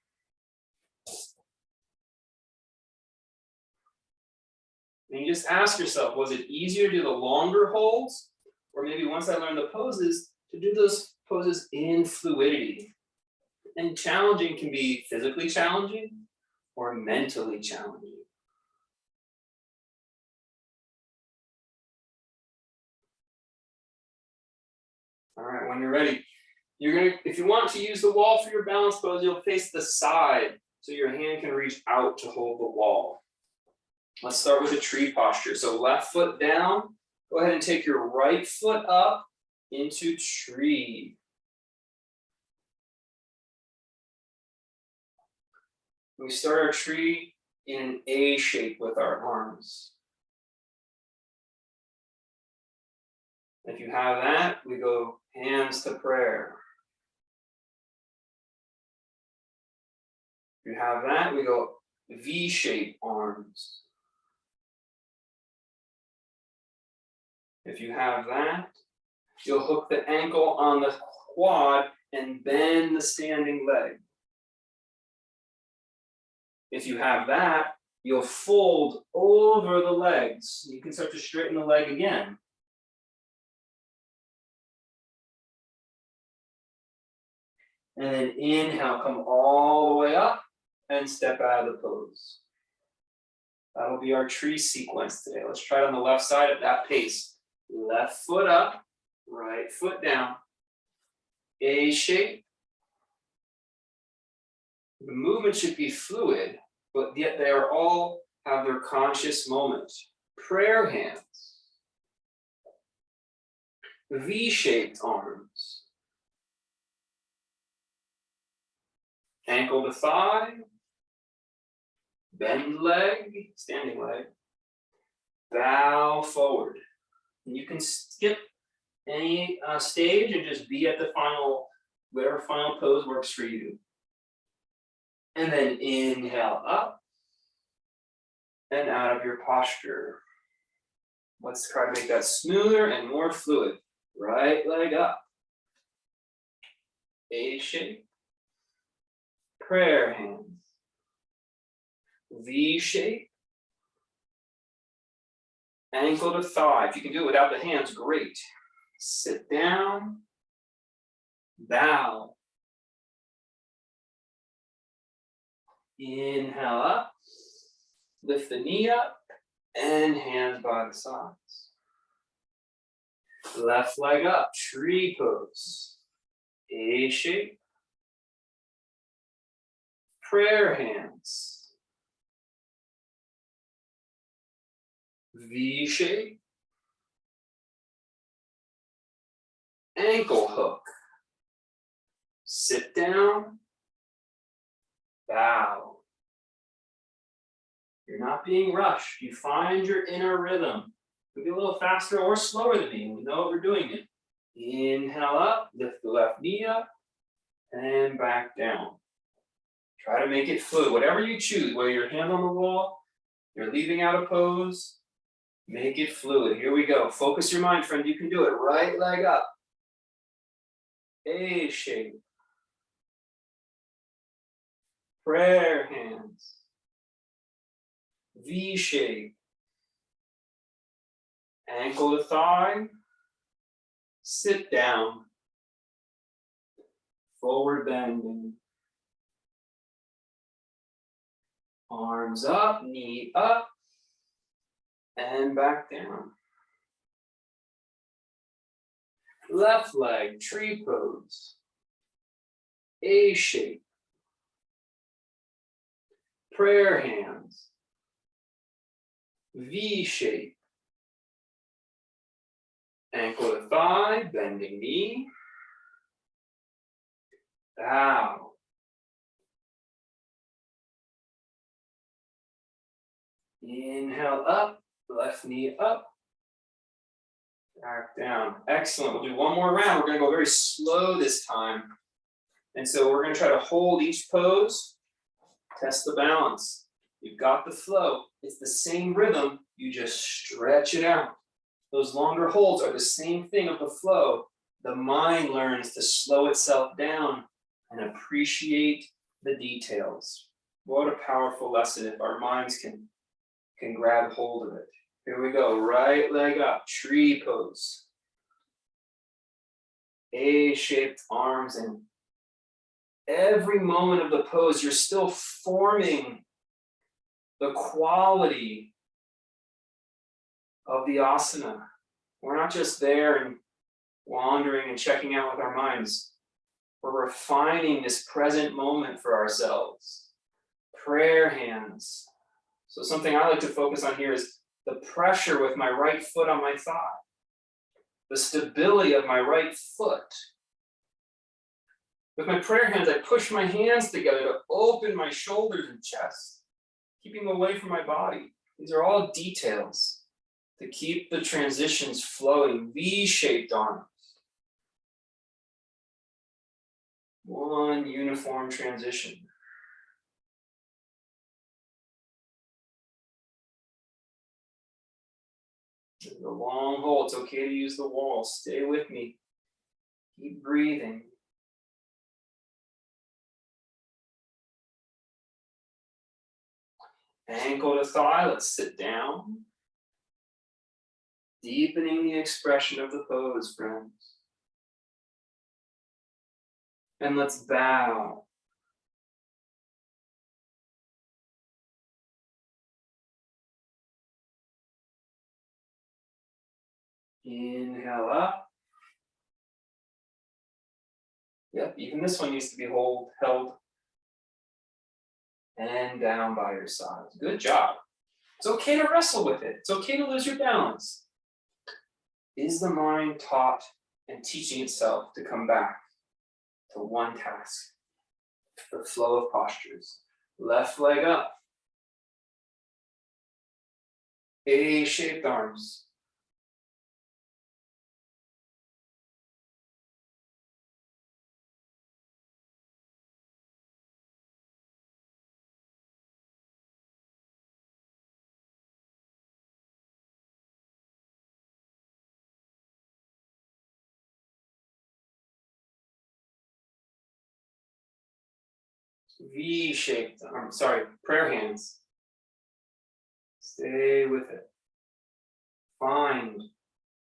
And you just ask yourself, was it easier to do the longer holds? Or maybe once I learned the poses, to do those poses in fluidity. And challenging can be physically challenging or mentally challenging. All right, when you're ready, if you want to use the wall for your balance pose, you'll face the side so your hand can reach out to hold the wall. Let's start with a tree posture. So left foot down, go ahead and take your right foot up into tree. We start our tree in an A shape with our arms. If you have that, we go hands to prayer. If you have that, we go V-shaped arms. If you have that, you'll hook the ankle on the quad and bend the standing leg. If you have that, you'll fold over the legs. You can start to straighten the leg again. And then inhale, come all the way up and step out of the pose. That'll be our tree sequence today. Let's try it on the left side at that pace. Left foot up, right foot down. A shape. The movement should be fluid, but yet they are all have their conscious moment. Prayer hands. V-shaped arms. Ankle to thigh. Bend leg, standing leg. Bow forward. And you can skip any stage and just be at the final, whatever final pose works for you. And then inhale up and out of your posture. Let's try to make that smoother and more fluid. Right leg up. A shape. Prayer hands. V shape. Ankle to thigh. If you can do it without the hands, great. Sit down. Bow. Inhale up. Lift the knee up. And hands by the sides. Left leg up. Tree pose. A shape. Prayer hands. V shape. Ankle hook. Sit down. Bow. You're not being rushed. You find your inner rhythm. Could be a little faster or slower than me. We know what we're doing it. Inhale up, lift the left knee up, and back down. Try to make it fluid. Whatever you choose, whether your hand on the wall, you're leaving out a pose, make it fluid. Here we go. Focus your mind, friend. You can do it. Right leg up. A shape. Prayer hands. V shape. Ankle to thigh. Sit down. Forward bending. Arms up, knee up, and back down. Left leg, tree pose. A shape. Prayer hands. V shape. Ankle to thigh, bending knee. Bow. Inhale up, left knee up, back down. Excellent. We'll do one more round. We're going to go very slow this time. And so we're going to try to hold each pose, test the balance. You've got the flow. It's the same rhythm. You just stretch it out. Those longer holds are the same thing of the flow. The mind learns to slow itself down and appreciate the details. What a powerful lesson if our minds can grab hold of it. Here we go. Right leg up, tree pose. A-shaped arms, and every moment of the pose, you're still forming the quality of the asana. We're not just there and wandering and checking out with our minds. We're refining this present moment for ourselves. Prayer hands. So something I like to focus on here is the pressure with my right foot on my thigh, the stability of my right foot. With my prayer hands, I push my hands together to open my shoulders and chest, keeping away from my body. These are all details to keep the transitions flowing, V-shaped arms. One uniform transition. The long hold, it's okay to use the wall. Stay with me. Keep breathing. Ankle to thigh, let's sit down. Deepening the expression of the pose, friends. And let's bow. Inhale up. Yep, even this one needs to be held. And down by your side. Good job. It's okay to wrestle with it. It's okay to lose your balance. Is the mind taught and teaching itself to come back to one task? The flow of postures. Left leg up. A-shaped arms. V-shaped arms, prayer hands. Stay with it. Find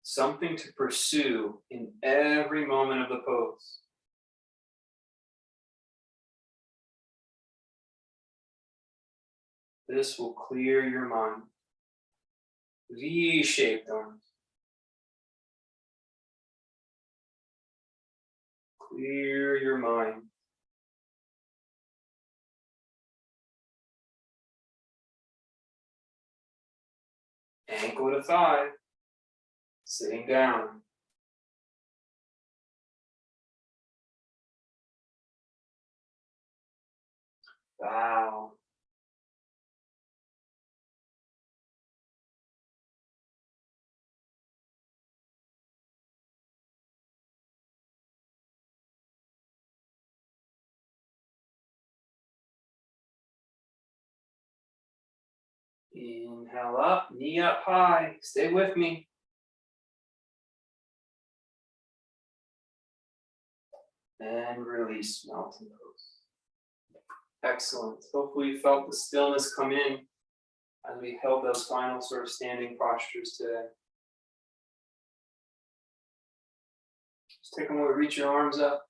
something to pursue in every moment of the pose. This will clear your mind. V-shaped arms. Clear your mind. Ankle to thigh. Sitting down. Bow. Inhale up, knee up high. Stay with me. And release, mountain pose. Excellent. Hopefully you felt the stillness come in as we held those final sort of standing postures today. Just take a moment, reach your arms up.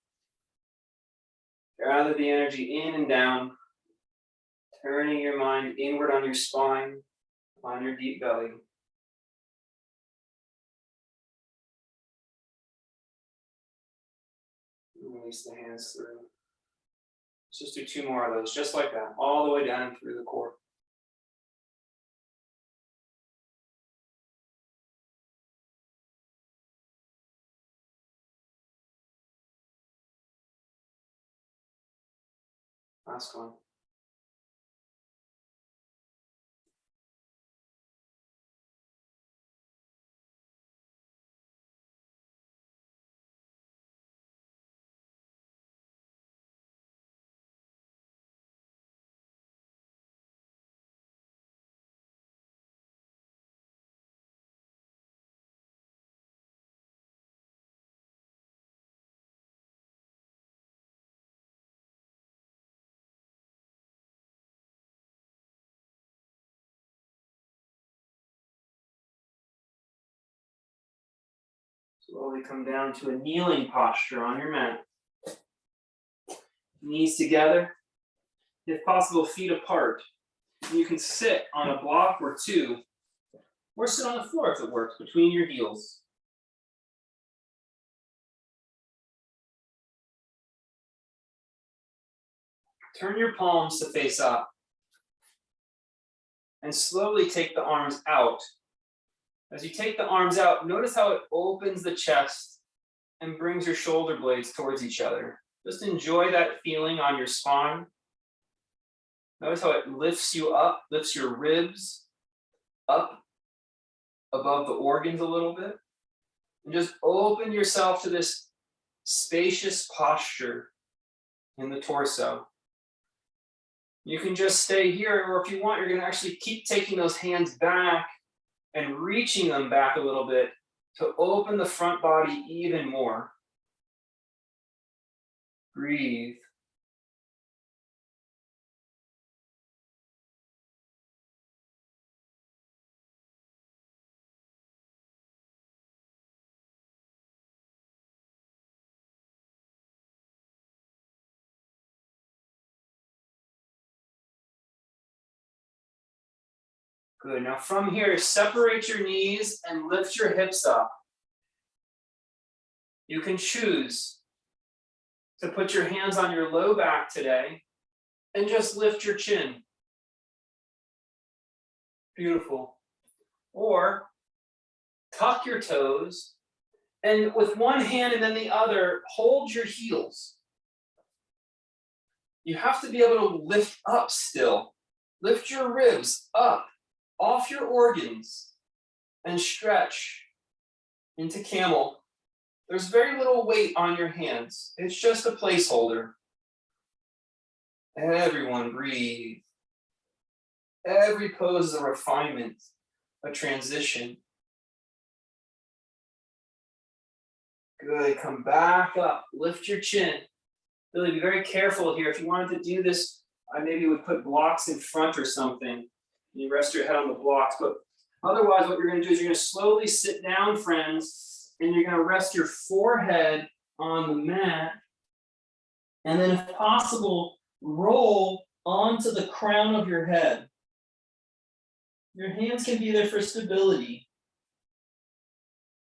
Gather the energy in and down. Turning your mind inward on your spine, on your deep belly. Release the hands through. Let's just do 2 more of those, just like that, all the way down through the core. Last one. Slowly come down to a kneeling posture on your mat. Knees together, if possible, feet apart. You can sit on a block or 2, or sit on the floor if it works, between your heels. Turn your palms to face up. And slowly take the arms out. As you take the arms out, notice how it opens the chest and brings your shoulder blades towards each other. Just enjoy that feeling on your spine. Notice how it lifts you up, lifts your ribs up above the organs a little bit. And just open yourself to this spacious posture in the torso. You can just stay here, or if you want, you're going to actually keep taking those hands back and reaching them back a little bit to open the front body even more. Breathe. Good. Now from here, separate your knees and lift your hips up. You can choose to put your hands on your low back today and just lift your chin. Beautiful. Or tuck your toes and with one hand and then the other, hold your heels. You have to be able to lift up still. Lift your ribs up off your organs and stretch into camel. There's very little weight on your hands. It's just a placeholder. Everyone breathe. Every pose is a refinement, a transition. Good, come back up, lift your chin. Really be very careful here. If you wanted to do this, I maybe would put blocks in front or something. You rest your head on the blocks, but otherwise what you're gonna do is you're gonna slowly sit down, friends, and you're gonna rest your forehead on the mat. And then if possible, roll onto the crown of your head. Your hands can be there for stability.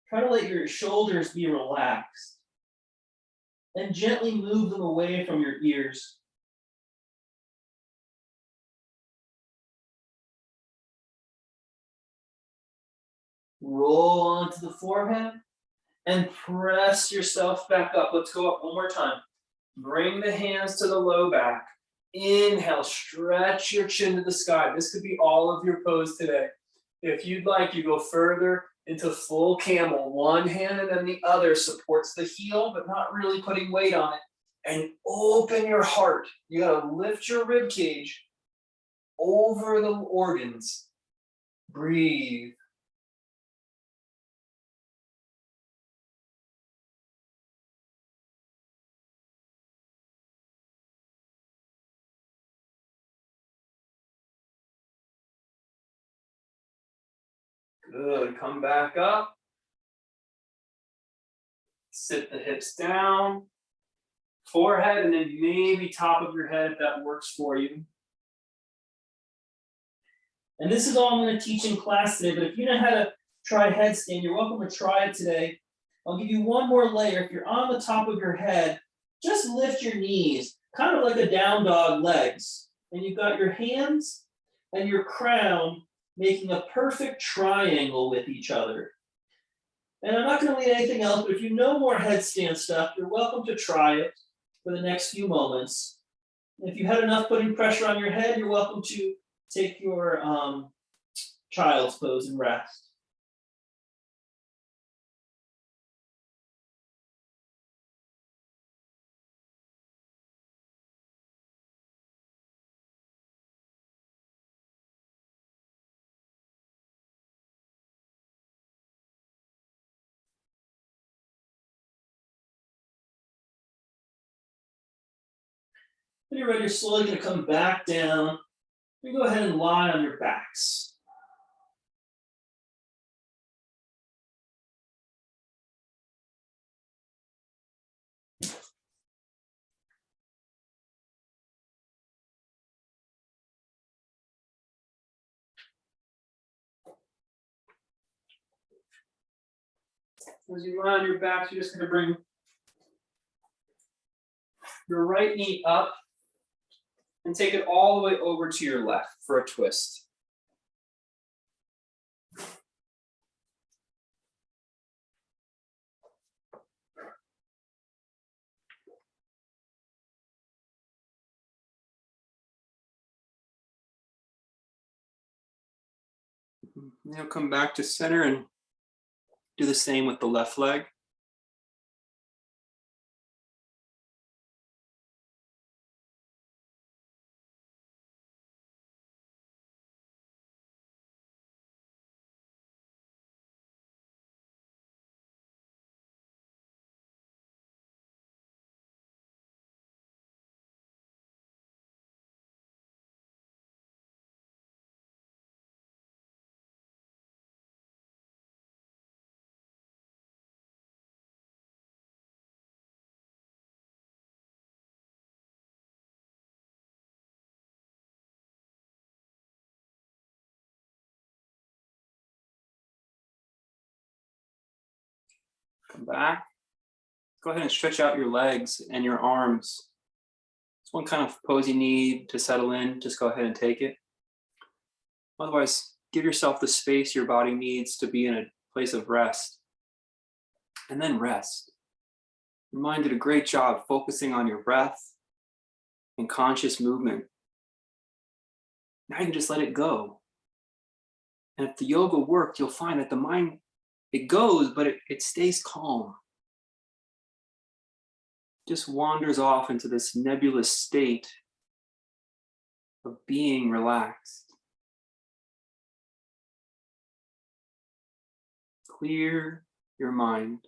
Try to let your shoulders be relaxed. And gently move them away from your ears. Roll onto the forehead and press yourself back up. Let's go up one more time. Bring the hands to the low back. Inhale, stretch your chin to the sky. This could be all of your pose today. If you'd like, you go further into full camel. One hand and then the other supports the heel, but not really putting weight on it. And open your heart. You gotta lift your rib cage over the organs. Breathe. Good, come back up. Sit the hips down. Forehead and then maybe top of your head if that works for you. And this is all I'm going to teach in class today, but if you know how to try headstand, you're welcome to try it today. I'll give you one more layer. If you're on the top of your head, just lift your knees, kind of like a down dog legs. And you've got your hands and your crown making a perfect triangle with each other. And I'm not going to lead anything else, but if you know more headstand stuff, you're welcome to try it for the next few moments. If you had enough putting pressure on your head, you're welcome to take your child's pose and rest. When you're ready, you're slowly going to come back down. You go ahead and lie on your backs. As you lie on your backs, you're just going to bring your right knee up and take it all the way over to your left for a twist. Now come back to center and do the same with the left leg. Come back. Go ahead and stretch out your legs and your arms. It's one kind of pose you need to settle in. Just go ahead and take it. Otherwise, give yourself the space your body needs to be in a place of rest. And then rest. Your mind did a great job focusing on your breath and conscious movement. Now you can just let it go. And if the yoga worked, you'll find that the mind, it goes, but it stays calm. Just wanders off into this nebulous state of being relaxed. Clear your mind.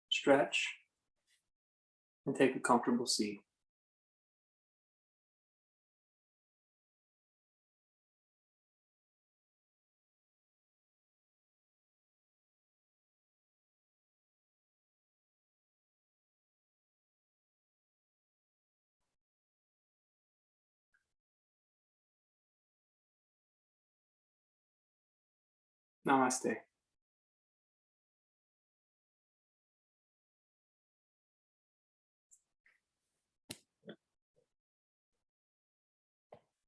Stretch and take a comfortable seat. Namaste.